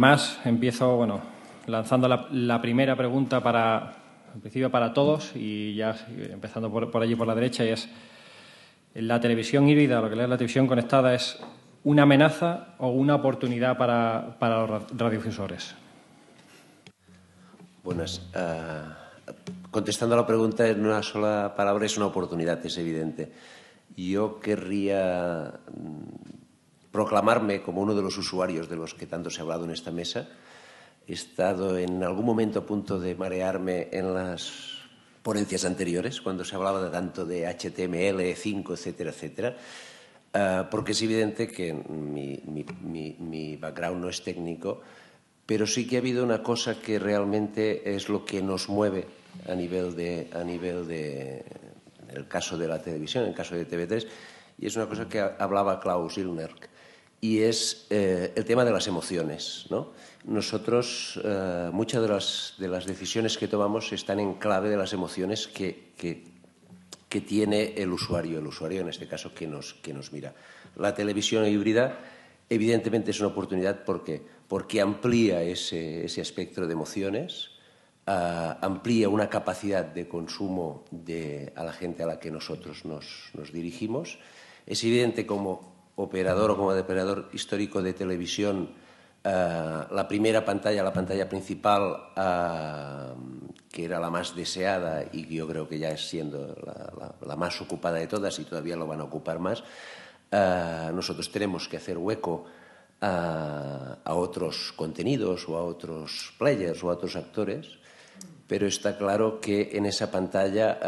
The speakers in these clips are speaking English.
más, empiezo lanzando la primera pregunta en principio para todos y ya empezando por allí por la derecha, y es: ¿la televisión híbrida, lo que es la televisión conectada, es una amenaza o una oportunidad para los radiodifusores? Buenas. Contestando a la pregunta en una sola palabra, es una oportunidad, es evidente. Yo querría proclamarme como uno de los usuarios de los que tanto se ha hablado en esta mesa. He estado en algún momento a punto de marearme en las ponencias anteriores, cuando se hablaba tanto de HTML5, etcétera, etcétera, porque es evidente que mi background no es técnico, pero sí que ha habido una cosa que realmente es lo que nos mueve a nivel de en el caso de la televisión, en el caso de TV3, y es una cosa que hablaba Klaus Illner, y es el tema de las emociones, ¿no? Nosotros, muchas de las decisiones que tomamos están en clave de las emociones que tiene el usuario en este caso que nos mira. La televisión híbrida evidentemente es una oportunidad porque amplía ese espectro de emociones, amplía una capacidad de consumo a la gente a la que nosotros nos dirigimos. Es evidente como operador o como operador histórico de televisión, la primera pantalla, la pantalla principal, que era la más deseada y que yo creo que ya es siendo la más ocupada de todas y todavía lo van a ocupar más, nosotros tenemos que hacer hueco a otros contenidos o a otros players o a otros actores, pero está claro que en esa pantalla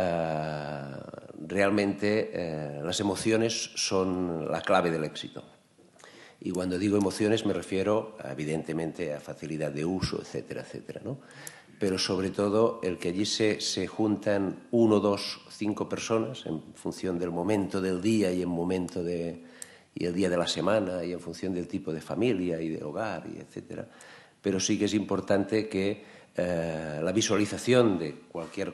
realmente las emociones son la clave del éxito. Y cuando digo emociones me refiero evidentemente a facilidad de uso, etcétera, etcétera, ¿no? Pero sobre todo el que allí se juntan 1, 2, 5 personas en función del momento del día y y el día de la semana y en función del tipo de familia y de hogar, y etcétera. Pero sí que es importante que la visualización de cualquier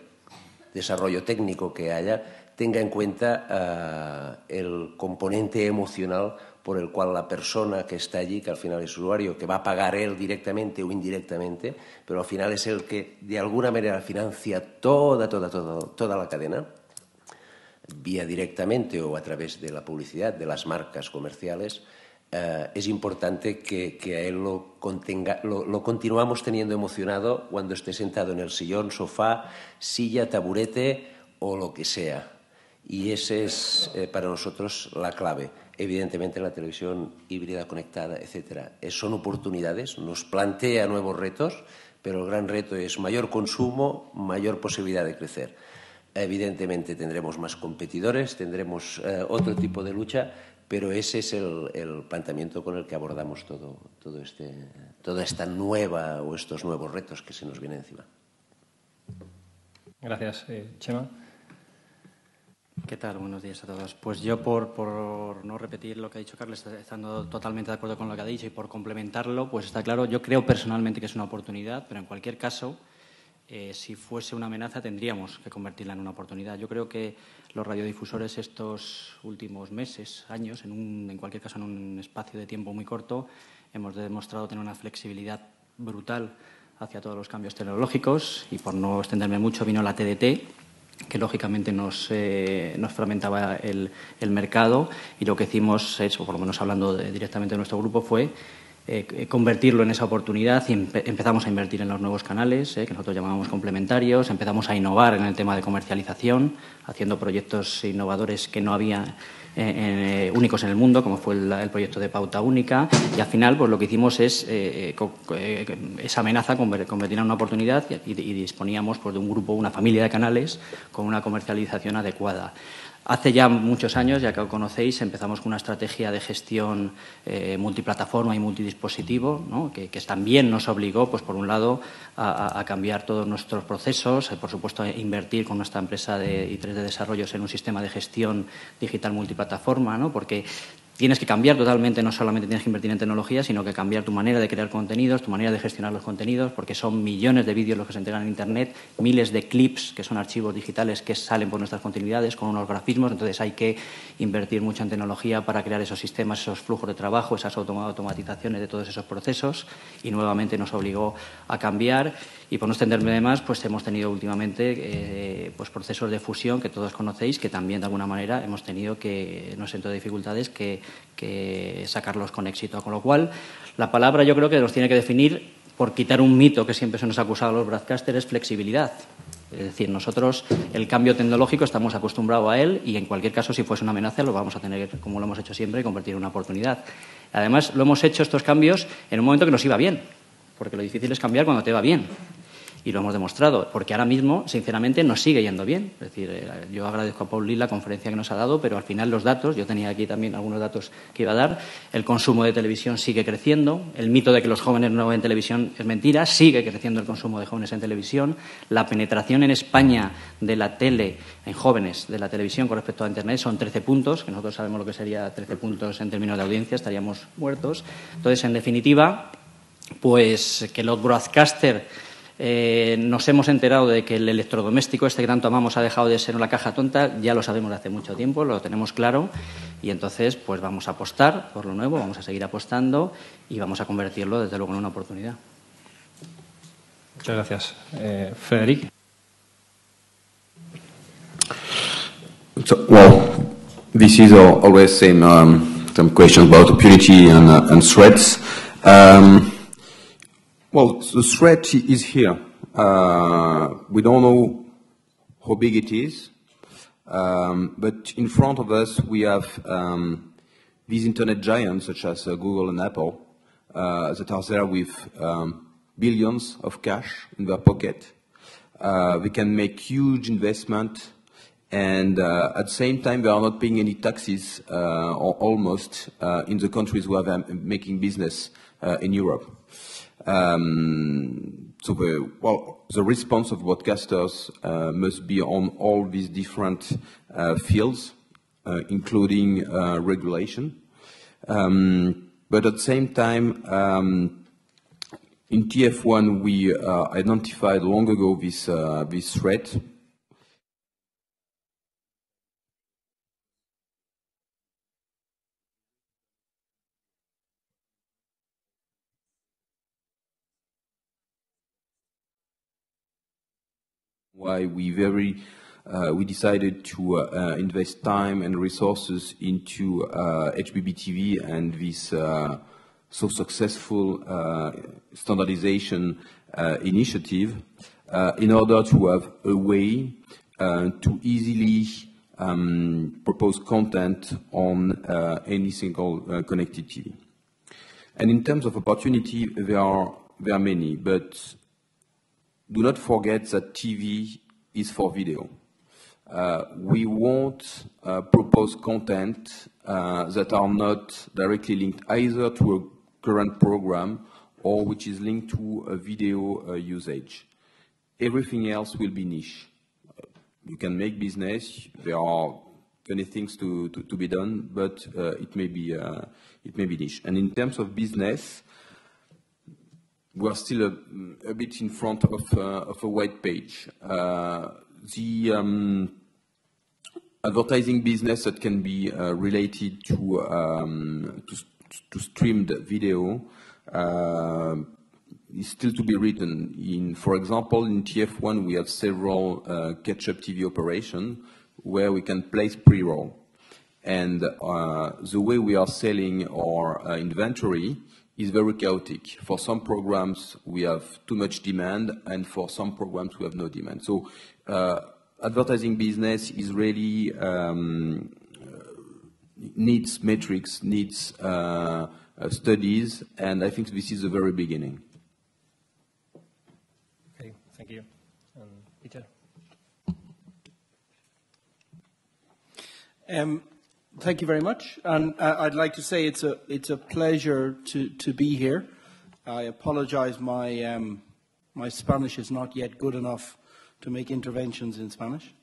desarrollo técnico que haya tenga en cuenta el componente emocional por el cual la persona que está allí, que al final es usuario, que va a pagar él directamente o indirectamente, pero al final es el que de alguna manera financia toda la cadena, vía directamente o a través de la publicidad, de las marcas comerciales. Es importante que a él lo continuamos teniendo emocionado cuando esté sentado en el sillón, sofá, silla, taburete o lo que sea. Y ese es para nosotros la clave. Evidentemente la televisión híbrida, conectada, etcétera, son oportunidades, nos plantea nuevos retos, pero el gran reto es mayor consumo, mayor posibilidad de crecer. Evidentemente tendremos más competidores, tendremos otro tipo de lucha, pero ese es el planteamiento con el que abordamos toda esta nueva o estos nuevos retos que se nos vienen encima. Gracias. Chema. ¿Qué tal? Buenos días a todos. Pues yo, por no repetir lo que ha dicho Carles, estando totalmente de acuerdo con lo que ha dicho y por complementarlo, pues está claro, yo creo personalmente que es una oportunidad, pero en cualquier caso, si fuese una amenaza, tendríamos que convertirla en una oportunidad. Yo creo que los radiodifusores estos últimos meses, años, en cualquier caso en un espacio de tiempo muy corto, hemos demostrado tener una flexibilidad brutal hacia todos los cambios tecnológicos y, por no extenderme mucho, vino la TDT, que lógicamente nos fragmentaba el mercado, y lo que hicimos es, o por lo menos hablando directamente de nuestro grupo, fue convertirlo en esa oportunidad y empezamos a invertir en los nuevos canales, que nosotros llamábamos complementarios, empezamos a innovar en el tema de comercialización, haciendo proyectos innovadores que no había únicos en el mundo, como fue el proyecto de pauta única, y al final pues lo que hicimos es esa amenaza convertirla en una oportunidad y disponíamos pues de un grupo, una familia de canales con una comercialización adecuada. Hace ya muchos años, ya que lo conocéis, empezamos con una estrategia de gestión multiplataforma y multidispositivo, ¿no? que también nos obligó, pues por un lado, a cambiar todos nuestros procesos, por supuesto, a invertir con nuestra empresa de I3 de desarrollos en un sistema de gestión digital multiplataforma, ¿no? Porque tienes que cambiar totalmente, no solamente tienes que invertir en tecnología, sino que cambiar tu manera de crear contenidos, tu manera de gestionar los contenidos, porque son millones de vídeos los que se entregan en Internet, miles de clips, que son archivos digitales que salen por nuestras continuidades con unos grafismos. Entonces hay que invertir mucho en tecnología para crear esos sistemas, esos flujos de trabajo, esas automatizaciones de todos esos procesos, y nuevamente nos obligó a cambiar. Y por no extenderme de más, pues hemos tenido últimamente pues procesos de fusión que todos conocéis, que también de alguna manera hemos tenido que, no sé, entre dificultades, que sacarlos con éxito. Con lo cual, la palabra yo creo que nos tiene que definir, por quitar un mito que siempre se nos ha acusado a los broadcasters, es flexibilidad. Es decir, nosotros el cambio tecnológico estamos acostumbrados a él y en cualquier caso, si fuese una amenaza, lo vamos a tener, como lo hemos hecho siempre, convertir en una oportunidad. Además, lo hemos hecho estos cambios en un momento que nos iba bien, porque lo difícil es cambiar cuando te va bien. Y lo hemos demostrado, porque ahora mismo, sinceramente, nos sigue yendo bien. Es decir, yo agradezco a Paul Lee la conferencia que nos ha dado, pero al final los datos, yo tenía aquí también algunos datos que iba a dar, el consumo de televisión sigue creciendo, el mito de que los jóvenes no ven televisión es mentira, sigue creciendo el consumo de jóvenes en televisión, la penetración en España de la tele, en jóvenes, de la televisión con respecto a Internet son 13 puntos, que nosotros sabemos lo que sería 13 puntos en términos de audiencia, estaríamos muertos. Entonces, en definitiva, pues que los broadcasters nos hemos enterado de que el electrodoméstico este que tanto amamos ha dejado de ser una caja tonta, ya lo sabemos de hace mucho tiempo, lo tenemos claro, y entonces pues vamos a apostar por lo nuevo, vamos a seguir apostando y vamos a convertirlo desde luego en una oportunidad. Muchas gracias. Frederic. So, well, this is always some questions about opportunity and threats. Well, the threat is here. We don't know how big it is, but in front of us we have these internet giants such as Google and Apple that are there with billions of cash in their pocket. They can make huge investment, and at the same time they are not paying any taxes, or almost, in the countries where they are making business in Europe. So the response of broadcasters must be on all these different fields, including regulation. But at the same time, in TF1 we identified long ago this threat. Why we decided to invest time and resources into HBB TV and this so successful standardization initiative in order to have a way to easily propose content on any single connected TV. And in terms of opportunity, there are many, but do not forget that TV is for video. We won't propose content that are not directly linked either to a current program or which is linked to a video usage. Everything else will be niche. You can make business. There are many things to be done, but it may be niche. And in terms of business, we are still a bit in front of a white page. The advertising business that can be related to streamed video is still to be written. For example, in TF1 we have several catch-up TV operations where we can place pre-roll. And the way we are selling our inventory is very chaotic. For some programs we have too much demand, and for some programs we have no demand. So advertising business is really needs metrics, needs studies, and I think this is the very beginning. Okay, thank you. Peter. Thank you very much, and I'd like to say it's a pleasure to be here. I apologize, my Spanish is not yet good enough to make interventions in Spanish.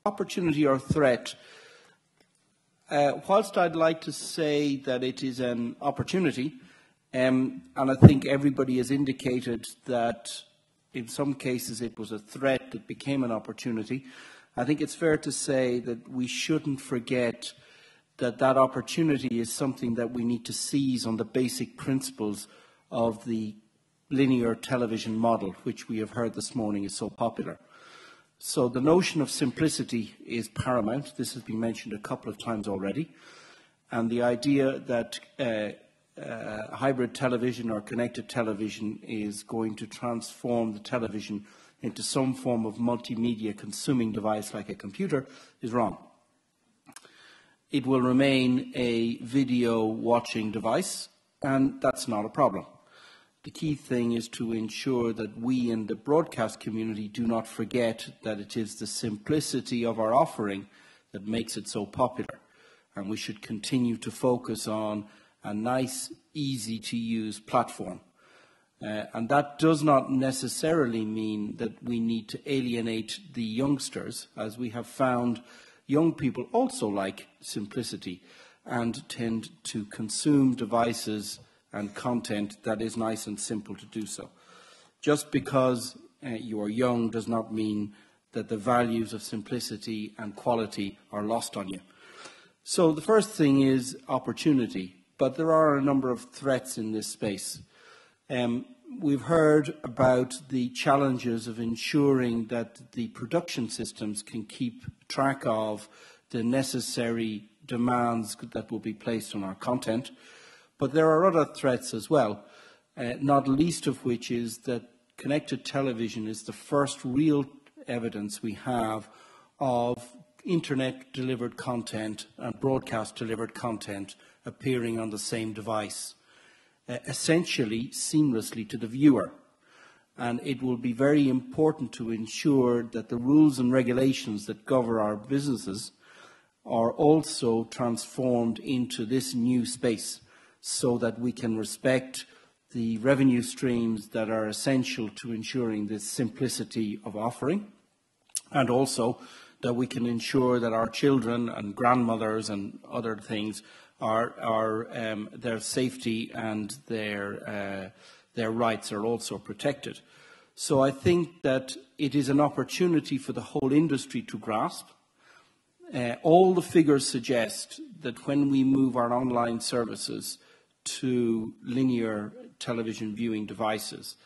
Opportunity or threat? whilst I'd like to say that it is an opportunity, and I think everybody has indicated that in some cases it was a threat that became an opportunity, I think it's fair to say that we shouldn't forget that that opportunity is something that we need to seize on the basic principles of the linear television model, which we have heard this morning is so popular. So the notion of simplicity is paramount. This has been mentioned a couple of times already. And the idea that hybrid television or connected television is going to transform the television into some form of multimedia consuming device like a computer is wrong. It will remain a video watching device, and that's not a problem. The key thing is to ensure that we in the broadcast community do not forget that it is the simplicity of our offering that makes it so popular. And we should continue to focus on a nice, easy-to-use platform. And that does not necessarily mean that we need to alienate the youngsters, as we have found young people also like simplicity and tend to consume devices and content that is nice and simple to do so. Just because you are young does not mean that the values of simplicity and quality are lost on you. So the first thing is opportunity, but there are a number of threats in this space. We've heard about the challenges of ensuring that the production systems can keep track of the necessary demands that will be placed on our content. But there are other threats as well, not least of which is that connected television is the first real evidence we have of internet-delivered content and broadcast-delivered content appearing on the same device, essentially seamlessly to the viewer. And it will be very important to ensure that the rules and regulations that govern our businesses are also transformed into this new space, so that we can respect the revenue streams that are essential to ensuring this simplicity of offering, and also that we can ensure that our children and grandmothers and other things their safety and their rights are also protected. So I think that it is an opportunity for the whole industry to grasp. All the figures suggest that when we move our online services to linear television viewing devices,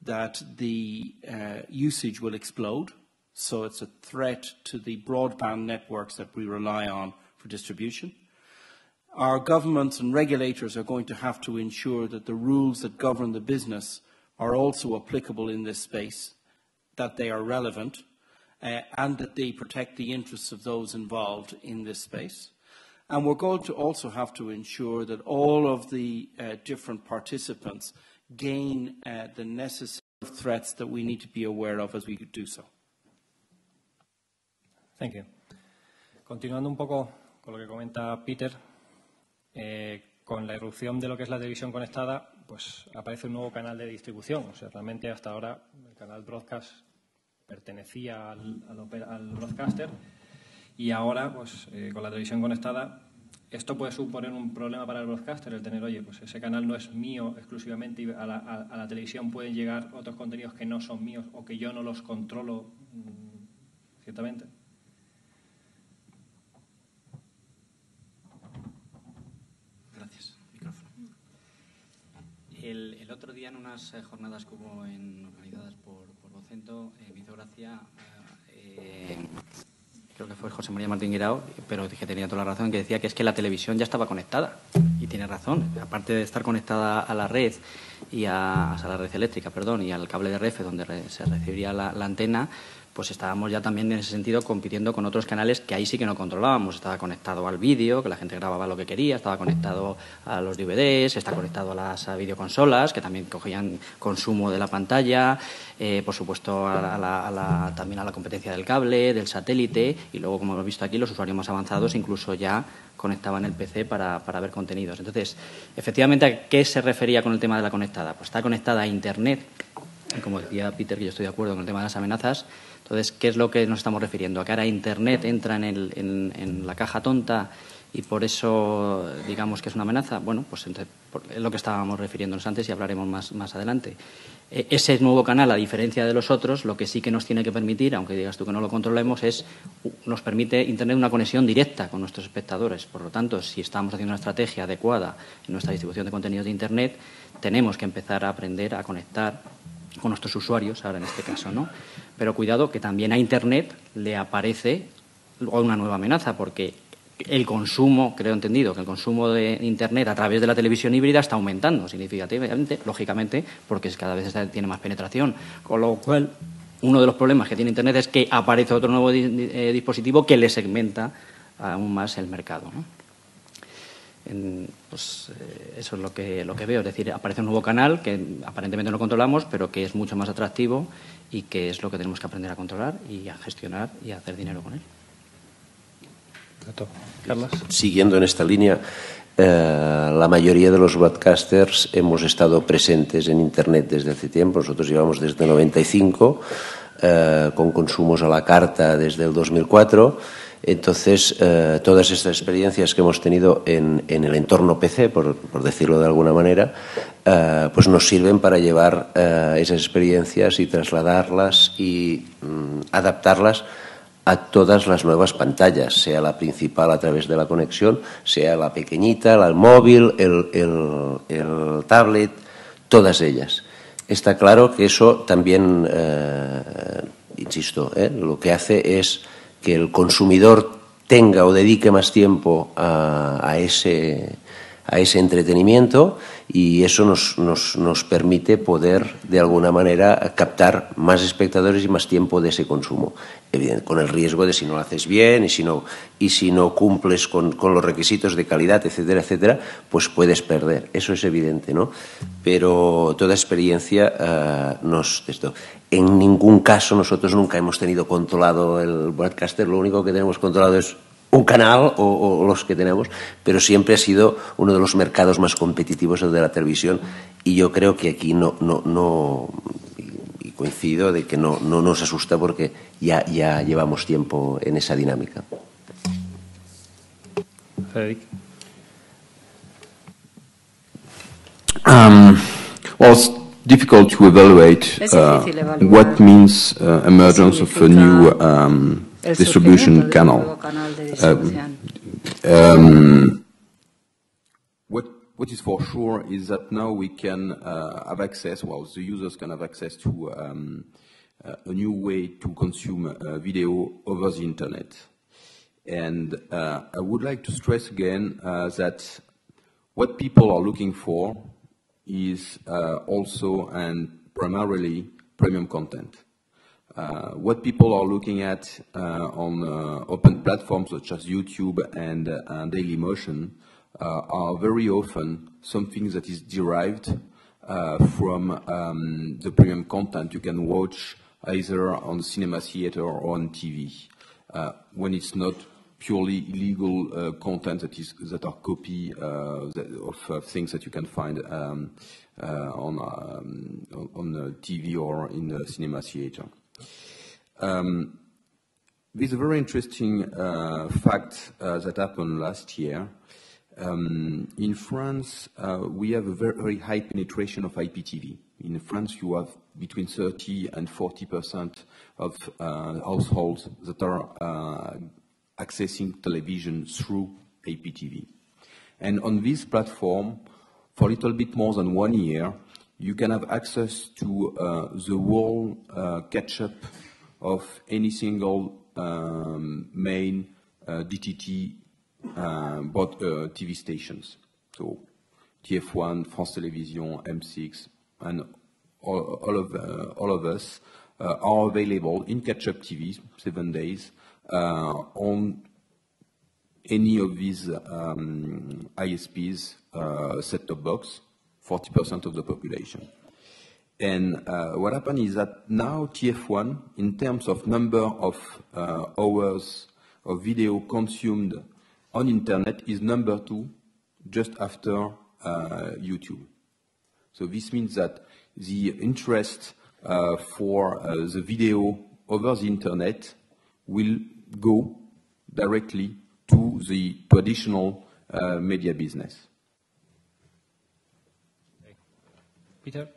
that the usage will explode. So it's a threat to the broadband networks that we rely on for distribution. Our governments and regulators are going to have to ensure that the rules that govern the business are also applicable in this space, that they are relevant, and that they protect the interests of those involved in this space. And we're going to also have to ensure that all of the different participants gain the necessary threats that we need to be aware of as we do so. Thank you. Continuando un poco con lo que comenta Peter, con la irrupción de lo que es la televisión conectada, pues aparece un nuevo canal de distribución. O sea, realmente hasta ahora el canal broadcast pertenecía al broadcaster y ahora, pues con la televisión conectada, esto puede suponer un problema para el broadcaster, el tener, oye, pues ese canal no es mío exclusivamente y a la televisión pueden llegar otros contenidos que no son míos o que yo no los controlo ciertamente. El otro día en unas jornadas que hubo organizadas por Vocento, me hizo gracia, creo que fue José María Martín Guirao, pero dije tenía toda la razón, que decía que es que la televisión ya estaba conectada. Y tiene razón, aparte de estar conectada a la red, a la red eléctrica, perdón, y al cable de RF donde se recibiría la antena, pues estábamos ya también en ese sentido compitiendo con otros canales que ahí sí que no controlábamos. Estaba conectado al vídeo, que la gente grababa lo que quería, estaba conectado a los DVDs, está conectado a las videoconsolas, que también cogían consumo de la pantalla, por supuesto también a la competencia del cable, del satélite, y luego, como hemos visto aquí, los usuarios más avanzados incluso ya conectaban el PC para ver contenidos. Entonces, efectivamente, ¿a qué se refería con el tema de la conectada? Pues está conectada a Internet, y como decía Peter, que yo estoy de acuerdo con el tema de las amenazas. Entonces, ¿qué es lo que nos estamos refiriendo? ¿A que ahora Internet entra en la caja tonta y por eso digamos que es una amenaza. Bueno, pues es lo que estábamos refiriéndonos antes y hablaremos más adelante. Ese nuevo canal, a diferencia de los otros, lo que sí que nos tiene que permitir, aunque digas tú que no lo controlemos, nos permite Internet una conexión directa con nuestros espectadores. Por lo tanto, si estamos haciendo una estrategia adecuada en nuestra distribución de contenidos de Internet, tenemos que empezar a aprender a conectar con nuestros usuarios, ahora en este caso, ¿no? Pero cuidado que también a Internet le aparece una nueva amenaza, porque el consumo, creo entendido, que el consumo de Internet a través de la televisión híbrida está aumentando significativamente, lógicamente, porque cada vez tiene más penetración. Con lo cual, uno de los problemas que tiene Internet es que aparece otro nuevo dispositivo que le segmenta aún más el mercado, ¿no? Eso es lo que veo. Es decir, aparece un nuevo canal que aparentemente no controlamos, pero que es mucho más atractivo y que es lo que tenemos que aprender a controlar y a gestionar y a hacer dinero con él. Carlos. Siguiendo en esta línea, la mayoría de los broadcasters hemos estado presentes en Internet desde hace tiempo. Nosotros llevamos desde el 95, con consumos a la carta desde el 2004. Entonces, todas estas experiencias que hemos tenido en el entorno PC, por decirlo de alguna manera, pues nos sirven para llevar esas experiencias y trasladarlas y adaptarlas a todas las nuevas pantallas, sea la principal a través de la conexión, sea la pequeñita, el móvil, el tablet, todas ellas. Está claro que eso también, insisto, lo que hace es que el consumidor tenga o dedique más tiempo a ese entretenimiento, y eso nos permite poder, de alguna manera, captar más espectadores y más tiempo de ese consumo. Evidente, con el riesgo de si no lo haces bien y si no cumples con los requisitos de calidad, etcétera, etcétera, pues puedes perder. Eso es evidente, ¿no? Pero toda experiencia en ningún caso nosotros nunca hemos tenido controlado el broadcaster. Lo único que tenemos controlado es un canal o los que tenemos, pero siempre ha sido uno de los mercados más competitivos, el de la televisión, y yo creo que aquí y coincido de que no nos asusta porque ya llevamos tiempo en esa dinámica. Federico. Well, it's difficult to evaluate what means emergence of a new distribution canal. What is for sure is that now we can have access, well, the users can have access to a new way to consume video over the internet. And I would like to stress again that what people are looking for is also and primarily premium content. What people are looking at on open platforms such as YouTube and Dailymotion are very often something that is derived from the premium content you can watch either on the cinema theater or on TV, when it's not purely illegal content that are copy of things that you can find on TV or in the cinema theater. There's a very interesting fact that happened last year. In France, we have a very high penetration of IPTV. In France, you have between 30 and 40% of households that are accessing television through IPTV. And on this platform, for a little bit more than 1 year, you can have access to the whole catch-up of any single main DTT TV stations. So TF1, France Télévisions, M6, and all of us are available in catch-up TV, 7 days, on any of these ISPs set-top box, 40% of the population. And what happened is that now TF1, in terms of number of hours of video consumed on internet, is number 2, just after YouTube. So this means that the interest for the video over the internet will go directly to the traditional media business. Peter?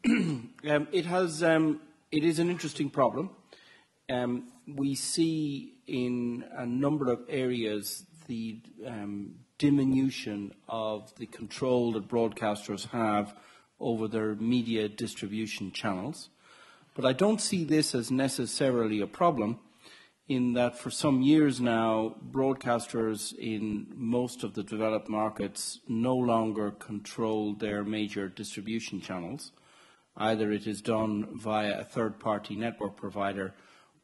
It is an interesting problem. We see in a number of areas the diminution of the control that broadcasters have over their media distribution channels. But I don't see this as necessarily a problem, in that for some years now, broadcasters in most of the developed markets no longer control their major distribution channels. Either it is done via a third-party network provider,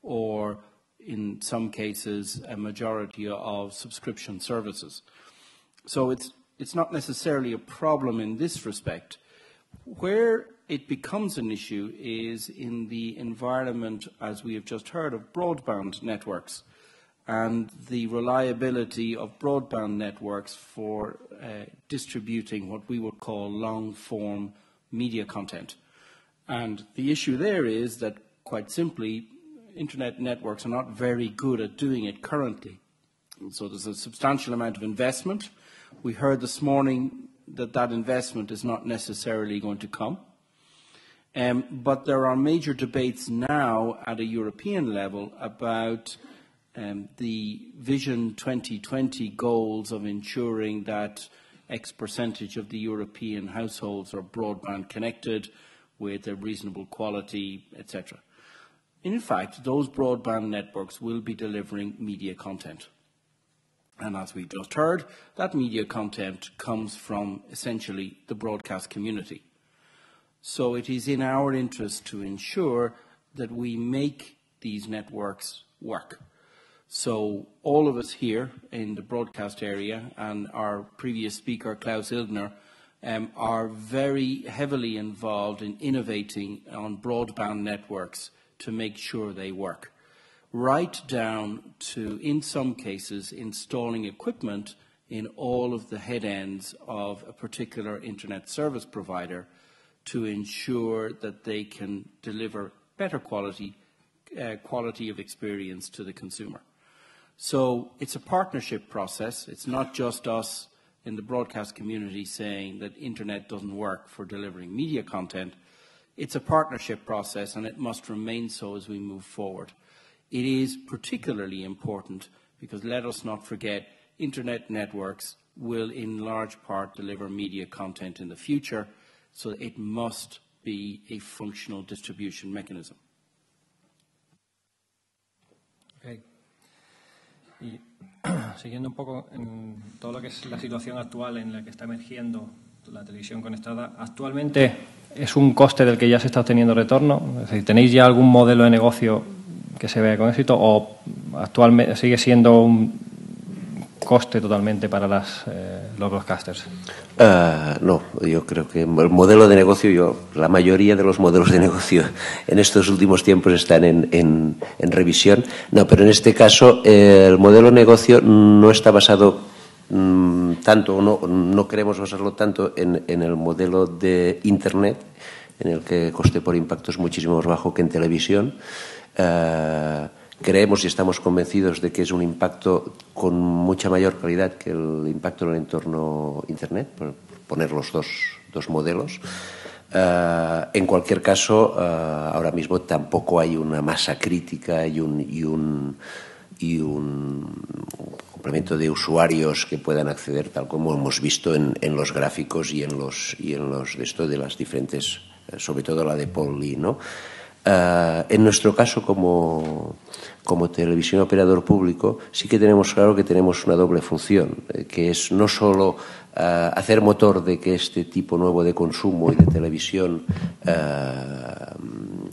or in some cases a majority of subscription services. So it's not necessarily a problem in this respect. Where it becomes an issue is in the environment, as we have just heard, of broadband networks and the reliability of broadband networks for distributing what we would call long-form media content. And the issue there is that, quite simply, internet networks are not very good at doing it currently. And so there's a substantial amount of investment. We heard this morning that that investment is not necessarily going to come. But there are major debates now at a European level about the Vision 2020 goals of ensuring that X percentage of the European households are broadband connected with a reasonable quality, etc. In fact, those broadband networks will be delivering media content. And as we just heard, that media content comes from essentially the broadcast community. So it is in our interest to ensure that we make these networks work. So all of us here in the broadcast area, and our previous speaker, Klaus Ilgner, are very heavily involved in innovating on broadband networks to make sure they work. Right down to, in some cases, installing equipment in all of the head ends of a particular internet service provider to ensure that they can deliver better quality of experience to the consumer. So it's a partnership process. It's not just us in the broadcast community saying that internet doesn't work for delivering media content. It's a partnership process, and it must remain so as we move forward. It is particularly important because, let us not forget, internet networks will in large part deliver media content in the future, so it must be a functional distribution mechanism. Okay. Y siguiendo un poco en todo lo que es la situación actual en la que está emergiendo la televisión conectada, actualmente es un coste del que ya se está obteniendo retorno. Es decir, ¿tenéis ya algún modelo de negocio que se vea con éxito o actualmente sigue siendo un coste totalmente para los broadcasters? No, yo creo que el modelo de negocio, la mayoría de los modelos de negocio en estos últimos tiempos están en revisión. No, pero en este caso el modelo de negocio no está basado tanto, no queremos basarlo tanto en el modelo de Internet, en el que el coste por impacto es muchísimo más bajo que en televisión. Creemos y estamos convencidos de que es un impacto con mucha mayor calidad que el impacto en el entorno Internet, por poner los dos modelos. En cualquier caso, ahora mismo tampoco hay una masa crítica y un complemento de usuarios que puedan acceder, tal como hemos visto en los gráficos y en los de esto de las diferentes, sobre todo la de Paul Lee, ¿no? En nuestro caso, como televisión operador público, sí que tenemos claro que tenemos una doble función, que es no solo hacer motor de que este tipo nuevo de consumo y de televisión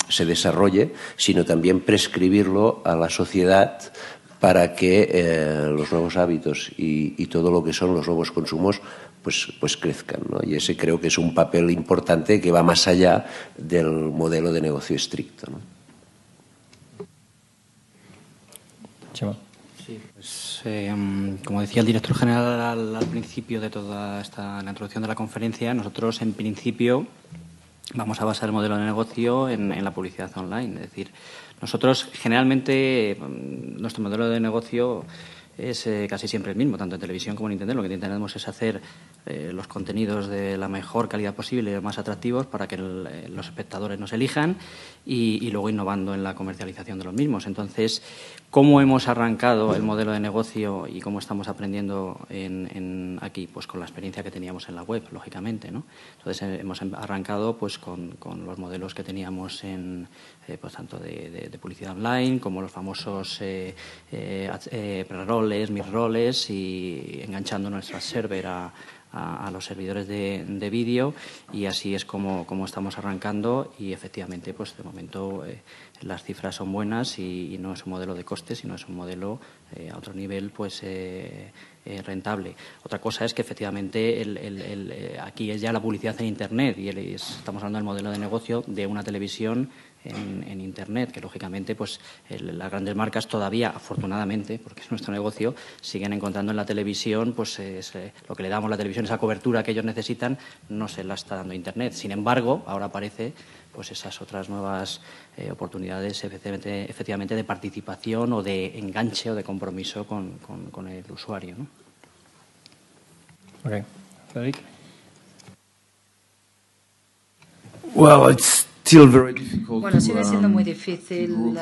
se desarrolle, sino también prescribirlo a la sociedad para que los nuevos hábitos y todo lo que son los nuevos consumos pues crezcan, ¿no? Y ese creo que es un papel importante que va más allá del modelo de negocio estricto, ¿no? Sí, pues como decía el director general al principio de toda la introducción de la conferencia, nosotros en principio vamos a basar el modelo de negocio en la publicidad online. Es decir, nosotros generalmente nuestro modelo de negocio es casi siempre el mismo, tanto en televisión como en Internet. Lo que intentamos es hacer los contenidos de la mejor calidad posible y los más atractivos para que los espectadores nos elijan y luego innovando en la comercialización de los mismos. Entonces, ¿cómo hemos arrancado el modelo de negocio y cómo estamos aprendiendo aquí? Pues con la experiencia que teníamos en la web, lógicamente, ¿no? Entonces, hemos arrancado pues con los modelos que teníamos pues tanto de publicidad online como los famosos pre-roles, mid-roles y enganchando nuestra server a los servidores de vídeo, y así es como estamos arrancando, y efectivamente pues de momento las cifras son buenas y no es un modelo de costes, sino es un modelo a otro nivel pues rentable. Otra cosa es que efectivamente aquí es ya la publicidad en Internet y estamos hablando del modelo de negocio de una televisión en Internet, que lógicamente pues las grandes marcas todavía, afortunadamente, porque es nuestro negocio, siguen encontrando en la televisión pues lo que le damos a la televisión, esa cobertura que ellos necesitan, no se la está dando Internet. Sin embargo, ahora aparece pues esas otras nuevas oportunidades efectivamente de participación o de enganche o de compromiso con el usuario, ¿no? Okay. Frederic? Well, it's still very difficult. Bueno, sigue siendo muy difícil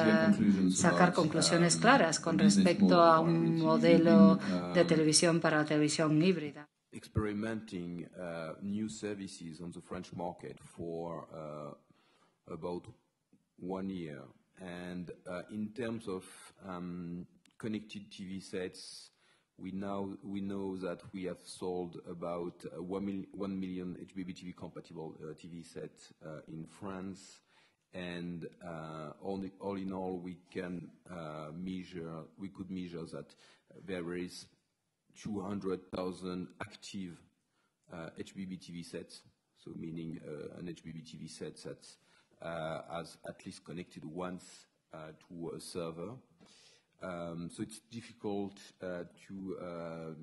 sacar conclusiones claras con respecto a un modelo de televisión para la televisión híbrida. Experimenting new services on the French market for about 1 year, and in terms of connected TV sets, we know that we have sold about 1 million HBB-TV compatible TV sets in France, and all in all, we could measure that there is 200,000 active HBB TV sets, so meaning an HBB TV set that has at least connected once to a server. So it's difficult to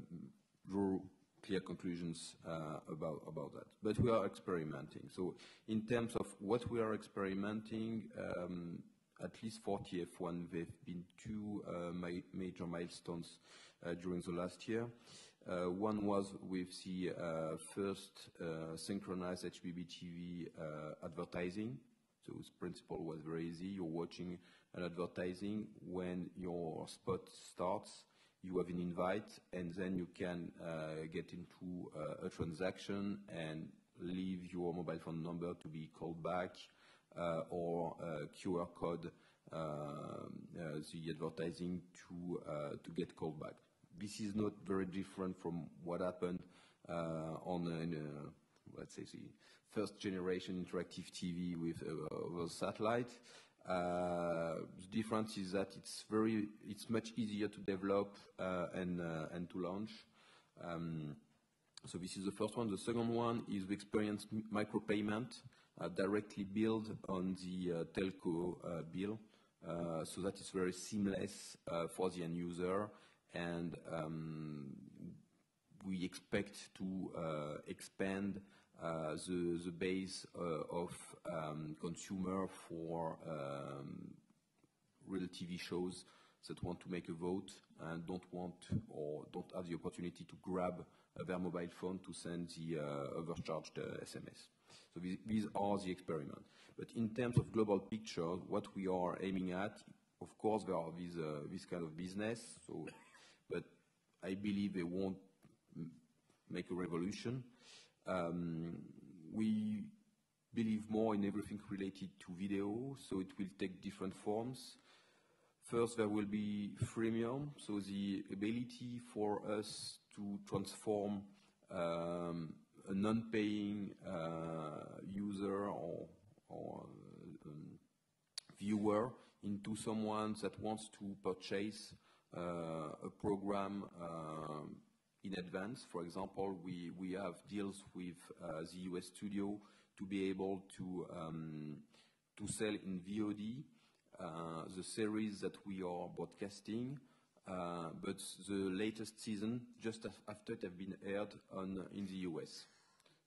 draw clear conclusions about that. But we are experimenting. So in terms of what we are experimenting, at least for TF1, there have been two major milestones during the last year. One was with the first synchronized HBB TV advertising. So its principle was very easy. You're watching an advertising. When your spot starts, you have an invite, and then you can get into a transaction and leave your mobile phone number to be called back, or QR code the advertising to get called back. This is not very different from what happened let's say, the first generation interactive TV with over satellite. The difference is that it's much easier to develop and to launch. So this is the first one. The second one is we experienced micropayment directly billed on the telco bill, so that is very seamless for the end user, and we expect to expand the base of consumer for real TV shows that want to make a vote and don't have the opportunity to grab their mobile phone to send the overcharged SMS. So these are the experiments. But in terms of global picture, what we are aiming at, of course, there are this kind of business. So, but I believe they won't make a revolution. We believe more in everything related to video, so it will take different forms. First, there will be freemium, so the ability for us to transform a non-paying user or viewer into someone that wants to purchase a program in advance. For example, we have deals with the US studio to be able to sell in VOD the series that we are broadcasting, but the latest season just after it have been aired in the US.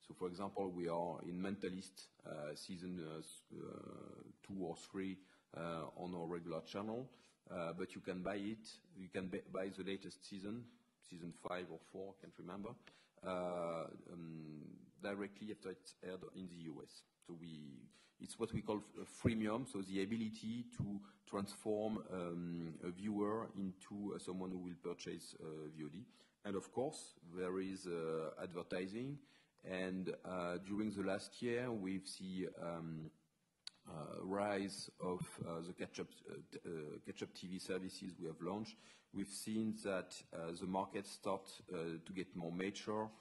So, for example, we are in Mentalist season 2 or 3 on our regular channel. but you can buy it. You can buy the latest season 5 or 4, I can't remember, directly after it's aired in the US. So it's what we call freemium, so the ability to transform a viewer into someone who will purchase VOD. And of course, there is advertising. And during the last year, with the rise of the catch-up TV services we have launched, we've seen that the market start to get more mature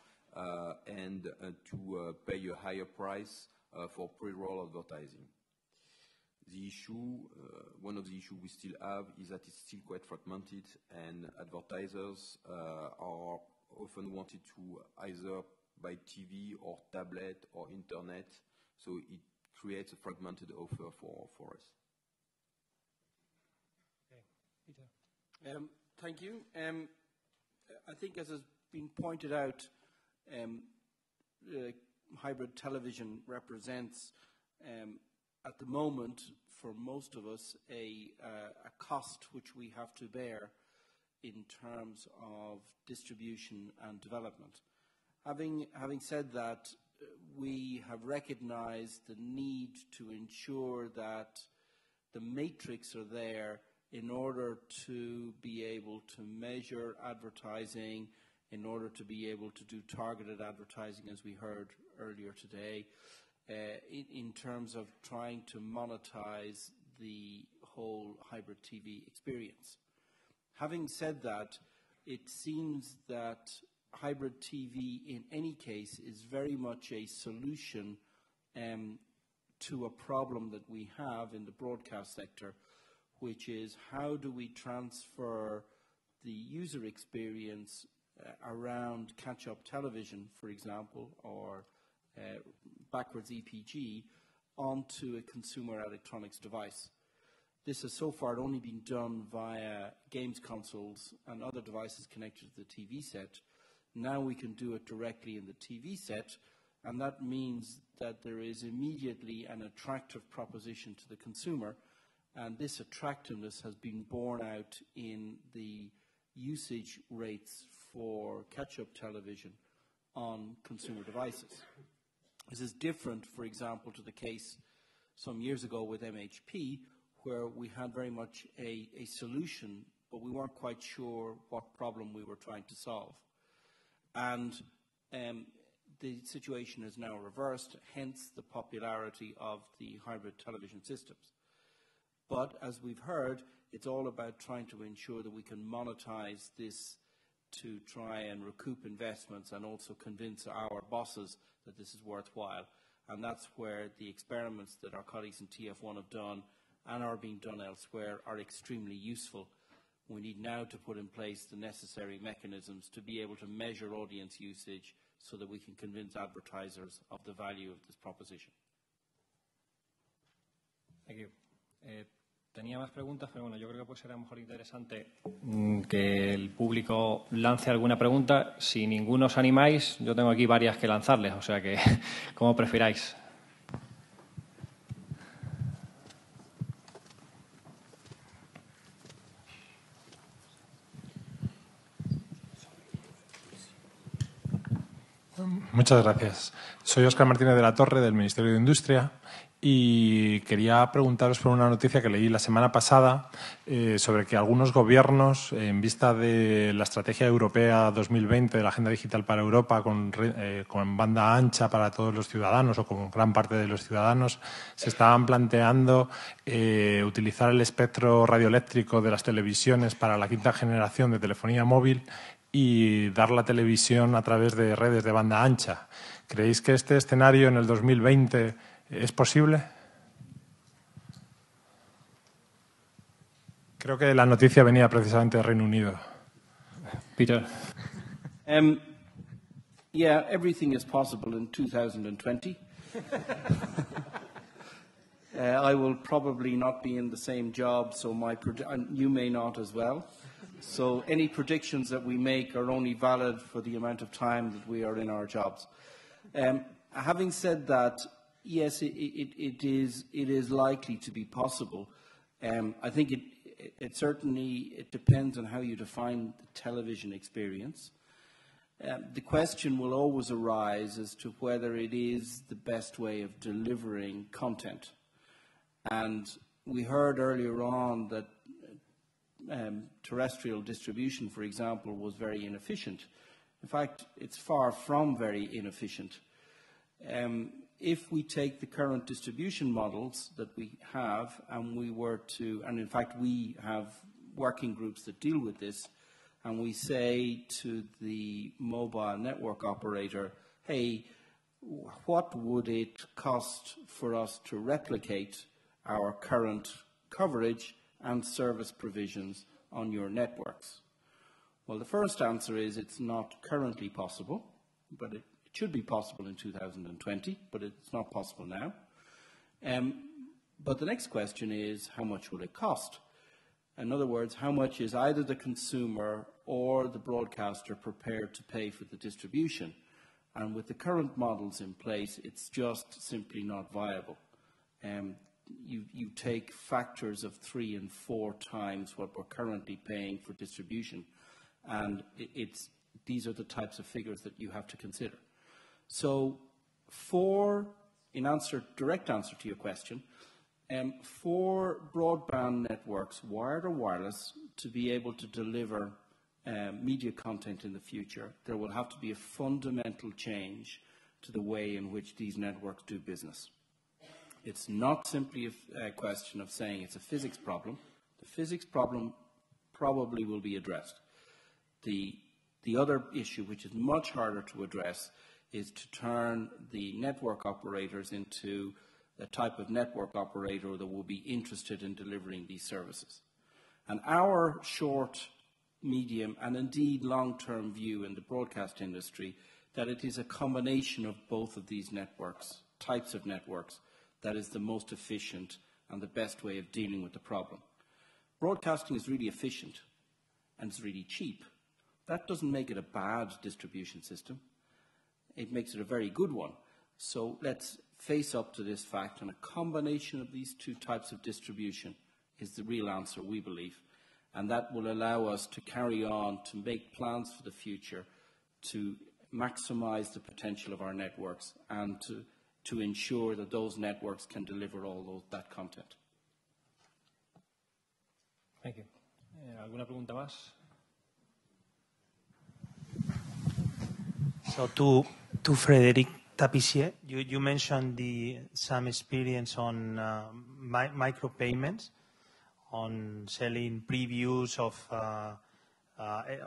and to pay a higher price for pre-roll advertising. The issue, one of the issues we still have is that it's still quite fragmented, and advertisers are often wanted to either buy TV or tablet or internet, so it creates a fragmented offer for us. Okay. Peter. Thank you. I think, as has been pointed out, hybrid television represents, at the moment, for most of us, a cost which we have to bear in terms of distribution and development. Having said that, we have recognized the need to ensure that the matrix are there in order to be able to measure advertising, in order to be able to do targeted advertising, as we heard earlier today, in terms of trying to monetize the whole hybrid TV experience. Having said that, it seems that hybrid TV in any case is very much a solution to a problem that we have in the broadcast sector, which is how do we transfer the user experience around catch-up television, for example, or backwards EPG onto a consumer electronics device. This has so far only been done via games consoles and other devices connected to the TV set. Now we can do it directly in the TV set, and that means that there is immediately an attractive proposition to the consumer, and this attractiveness has been borne out in the usage rates for catch-up television on consumer devices. This is different, for example, to the case some years ago with MHP, where we had very much a solution, but we weren't quite sure what problem we were trying to solve. And the situation is now reversed, hence the popularity of the hybrid television systems. But as we've heard, it's all about trying to ensure that we can monetize this to try and recoup investments and also convince our bosses that this is worthwhile. And that's where the experiments that our colleagues in TF1 have done and are being done elsewhere are extremely useful. We need now to put in place the necessary mechanisms to be able to measure audience usage so that we can convince advertisers of the value of this proposition. Thank you. Tenía más preguntas, pero bueno, yo creo que pues será a lo mejor interesante que el público lance alguna pregunta. Si ninguno os animáis, yo tengo aquí varias que lanzarles, o sea que como prefiráis. Muchas gracias. Soy Óscar Martínez de la Torre, del Ministerio de Industria, y quería preguntaros por una noticia que leí la semana pasada sobre que algunos gobiernos, en vista de la Estrategia Europea 2020 de la Agenda Digital para Europa, con banda ancha para todos los ciudadanos o con gran parte de los ciudadanos, se estaban planteando utilizar el espectro radioeléctrico de las televisiones para la quinta generación de telefonía móvil y dar la televisión a través de redes de banda ancha. ¿Creéis que este escenario en el 2020 es posible? Creo que la noticia venía precisamente de Reino Unido. Peter. Yeah, everything is possible in 2020. I will probably not be in the same job, so you may not as well. So any predictions that we make are only valid for the amount of time that we are in our jobs. Having said that, yes, it is likely to be possible. I think it certainly depends on how you define the television experience. The question will always arise as to whether it is the best way of delivering content. And we heard earlier on that terrestrial distribution, for example, was very inefficient. In fact, it's far from very inefficient. If we take the current distribution models that we have and we were to, and in fact we have working groups that deal with this, and we say to the mobile network operator, hey, what would it cost for us to replicate our current coverage and service provisions on your networks? Well, the first answer is it's not currently possible, but it should be possible in 2020, but it's not possible now. But the next question is, how much will it cost? In other words, how much is either the consumer or the broadcaster prepared to pay for the distribution? And with the current models in place, it's just simply not viable. You take factors of 3 and 4 times what we're currently paying for distribution, and these are the types of figures that you have to consider. So direct answer to your question, for broadband networks, wired or wireless, to be able to deliver media content in the future, there will have to be a fundamental change to the way in which these networks do business. It's not simply a question of saying it's a physics problem. The physics problem probably will be addressed. The other issue, which is much harder to address, is to turn the network operators into the type of network operator that will be interested in delivering these services. And our short, medium, and indeed long-term view in the broadcast industry, that it is a combination of both of these networks, types of networks, that is the most efficient and the best way of dealing with the problem. Broadcasting is really efficient and it's really cheap. That doesn't make it a bad distribution system. It makes it a very good one. So let's face up to this fact, and a combination of these two types of distribution is the real answer, we believe. And that will allow us to carry on, to make plans for the future, to maximize the potential of our networks, and to ensure that those networks can deliver that content. Thank you. ¿Alguna pregunta más? So to Frédéric Tapissier, you mentioned some experience on micropayments, on selling previews of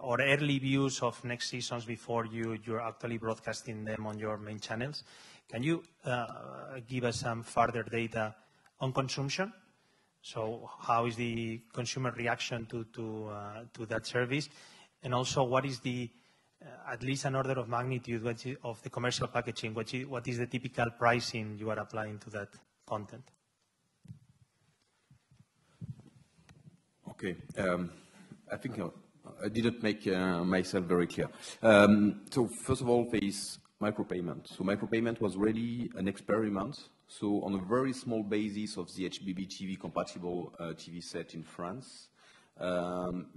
or early views of next seasons before you're actually broadcasting them on your main channels. Can you give us some further data on consumption? So how is the consumer reaction to that service? And also, what is the at least an order of magnitude of the commercial packaging? What is the typical pricing you are applying to that content? Okay. I think I didn't make myself very clear. So first of all, there is micropayment. So micropayment was really an experiment. So on a very small basis of the HBB TV compatible TV set in France,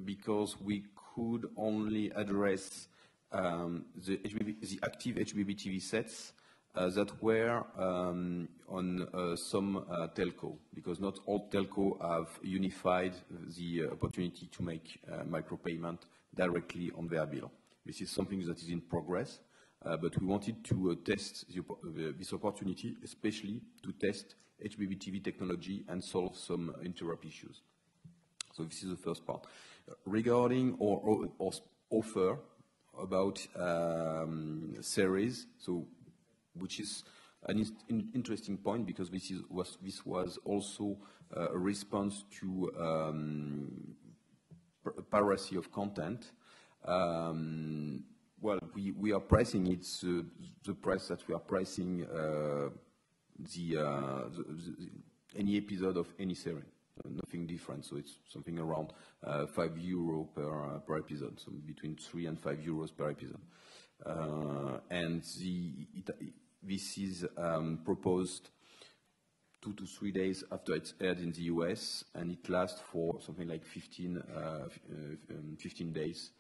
because we could only address the active HBB TV sets that were on some telco, because not all telco have unified the opportunity to make micropayment directly on their bill. This is something that is in progress, but we wanted to test this opportunity, especially to test HBB TV technology and solve some interrupt issues. So this is the first part. Regarding our offer about series, so which is an interesting point, because this was also a response to piracy of content. Well, we are pricing it the price that we are pricing any episode of any series. Nothing different, so it's something around €5 per episode, so between 3 and €5 per episode. And this is proposed 2 to 3 days after it's aired in the US, and it lasts for something like 15 days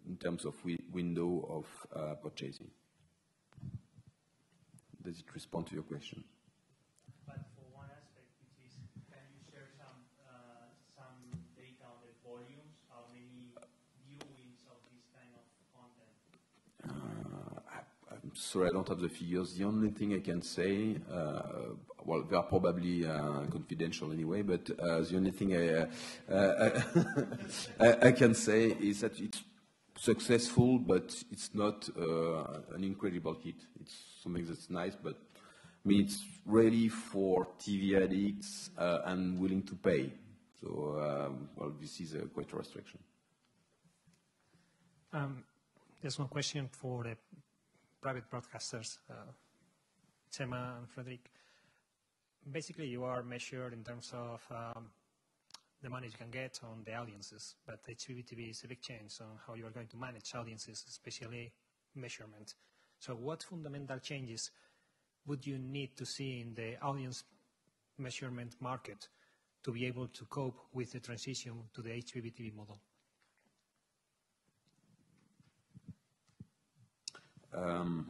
in terms of window of purchasing. Does it respond to your question? But for one aspect, which is, can you share some data on the volumes? How many viewings of this kind of content? I'm sorry, I don't have the figures. The only thing I can say, well, they are probably confidential anyway, but the only thing I can say is that it's successful, but it's not an incredible hit. It's something that's nice, but I mean, it's really for TV addicts and willing to pay. So, well, this is quite a restriction. There's one question for the private broadcasters, Chema and Frederick. Basically, you are measured in terms of the money you can get on the audiences, but HBBTV is a big change on how you are going to manage audiences, especially measurement. So what fundamental changes would you need to see in the audience measurement market to be able to cope with the transition to the HBBTV model?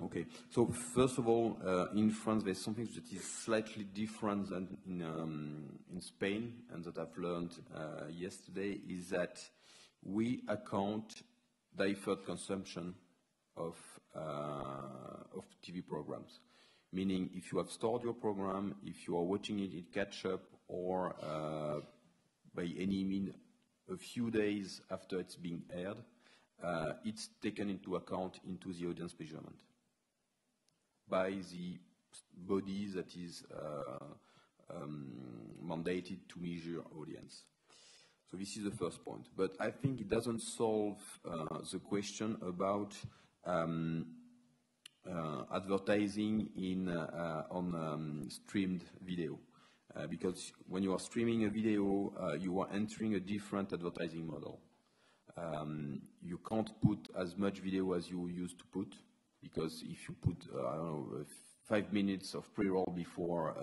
Okay. So first of all, in France, there's something that is slightly different than in Spain, and that I've learned yesterday, is that we account deferred consumption of TV programs. Meaning, if you have stored your program, if you are watching it in catch-up, or by any means a few days after it's being aired, it's taken into account into the audience measurement by the body that is mandated to measure audience. So this is the first point. But I think it doesn't solve the question about advertising on streamed video. Because when you are streaming a video, you are entering a different advertising model. You can't put as much video as you used to put, because if you put, I don't know, 5 minutes of pre-roll before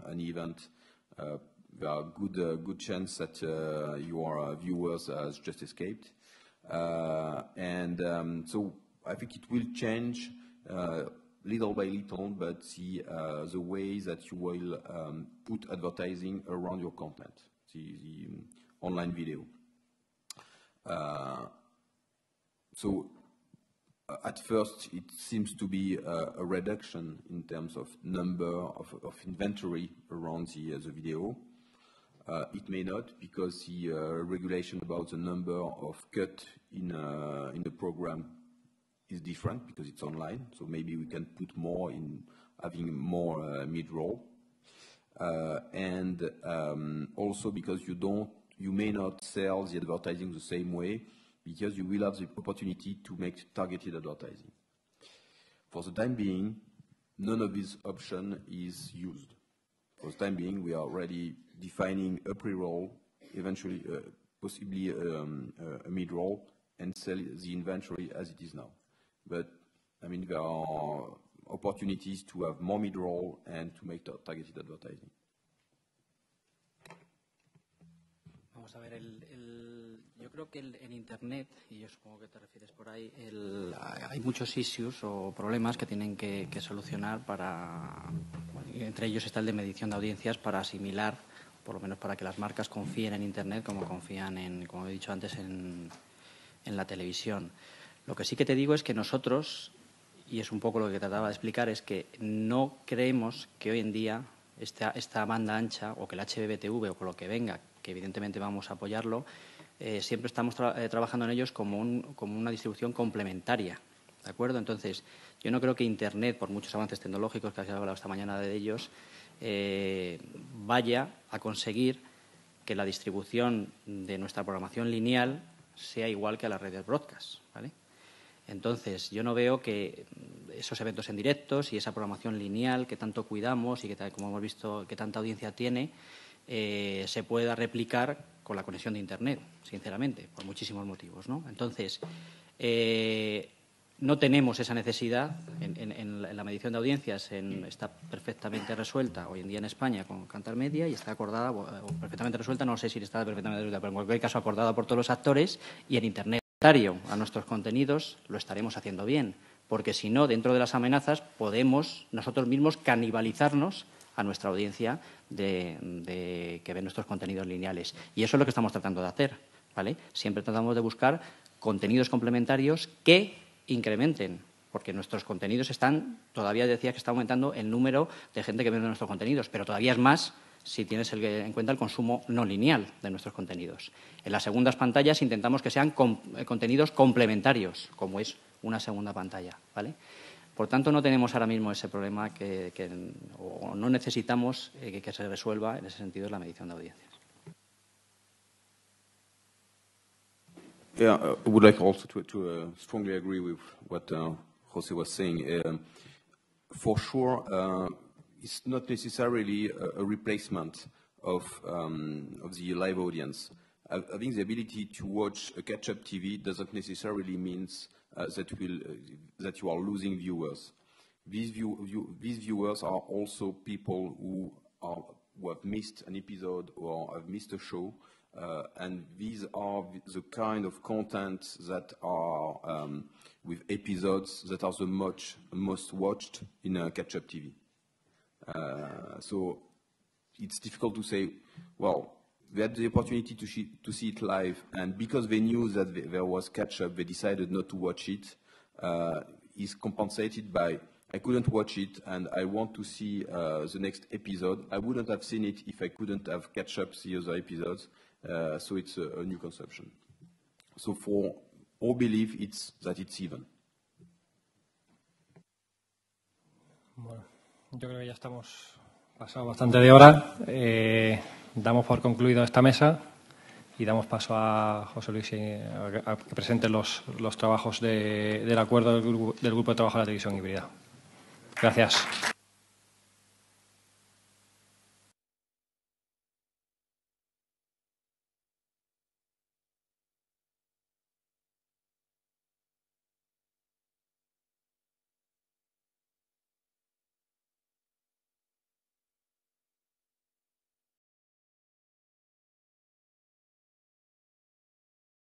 an event, there are good chance that your viewers has just escaped. So I think it will change little by little, but the way that you will put advertising around your content, the online video. So at first it seems to be a reduction in terms of number of inventory around the video. It may not, because the regulation about the number of cut in the program is different, because it's online. So maybe we can put more in having more mid-roll. And also because you may not sell the advertising the same way, because you will have the opportunity to make targeted advertising. For the time being, none of this option is used. For the time being, we are already defining a pre-roll, eventually possibly a mid-roll, and sell the inventory as it is now. But, I mean, there are opportunities to have more mid-roll and to make targeted advertising. Vamos a ver, yo creo que en Internet, y yo supongo que te refieres por ahí, hay muchos issues o problemas que tienen que solucionar entre ellos está el de medición de audiencias para asimilar, por lo menos para que las marcas confíen en Internet como confían como he dicho antes, en la televisión. Lo que sí que te digo es que nosotros, y es un poco lo que trataba de explicar, es que no creemos que hoy en día esta banda ancha, o que el HBBTV o con lo que venga, que evidentemente vamos a apoyarlo, siempre estamos trabajando en ellos como una distribución complementaria, ¿de acuerdo? Entonces, yo no creo que Internet, por muchos avances tecnológicos que has hablado esta mañana de ellos, vaya a conseguir que la distribución de nuestra programación lineal sea igual que a las redes broadcast, ¿vale? Entonces, yo no veo que esos eventos en directos y esa programación lineal que tanto cuidamos y que, como hemos visto, que tanta audiencia tiene, se pueda replicar con la conexión de Internet, sinceramente, por muchísimos motivos, ¿no? Entonces, no tenemos esa necesidad en la medición de audiencias. Está perfectamente resuelta hoy en día en España con Cantar Media y está acordada, o perfectamente resuelta, no sé si está perfectamente resuelta, pero en cualquier caso acordada por todos los actores, y en Internet a nuestros contenidos lo estaremos haciendo bien, porque si no, dentro de las amenazas podemos nosotros mismos canibalizarnos a nuestra audiencia que ve nuestros contenidos lineales. Y eso es lo que estamos tratando de hacer, ¿vale? Siempre tratamos de buscar contenidos complementarios que incrementen, porque nuestros contenidos todavía decía que está aumentando el número de gente que ve nuestros contenidos, pero todavía es más si tienes en cuenta el consumo no lineal de nuestros contenidos. En las segundas pantallas intentamos que sean contenidos complementarios, como es una segunda pantalla, ¿vale? Por tanto, no tenemos ahora mismo ese problema o no necesitamos que se resuelva en ese sentido la medición de audiencias. Yeah, I would like also to strongly agree with what José was saying. For sure, it's not necessarily a replacement of the live audience. Having the ability to watch a catch-up TV doesn't necessarily mean that you are losing viewers. These viewers are also people who have missed an episode or have missed a show. And these are the kind of content that are with episodes that are the most watched in a catch-up TV. So it's difficult to say, well, they had the opportunity to see it live, and because they knew that there was catch-up, they decided not to watch it. Is compensated by, I couldn't watch it and I want to see the next episode. I wouldn't have seen it if I couldn't have catch-up the other episodes. So it's a new consumption. So for our belief, it's even. Bueno, yo creo que ya estamos pasado bastante de hora. Damos por concluido esta mesa y damos paso a José Luis a que presente los trabajos del acuerdo del grupo de trabajo de la televisión híbrida. Gracias.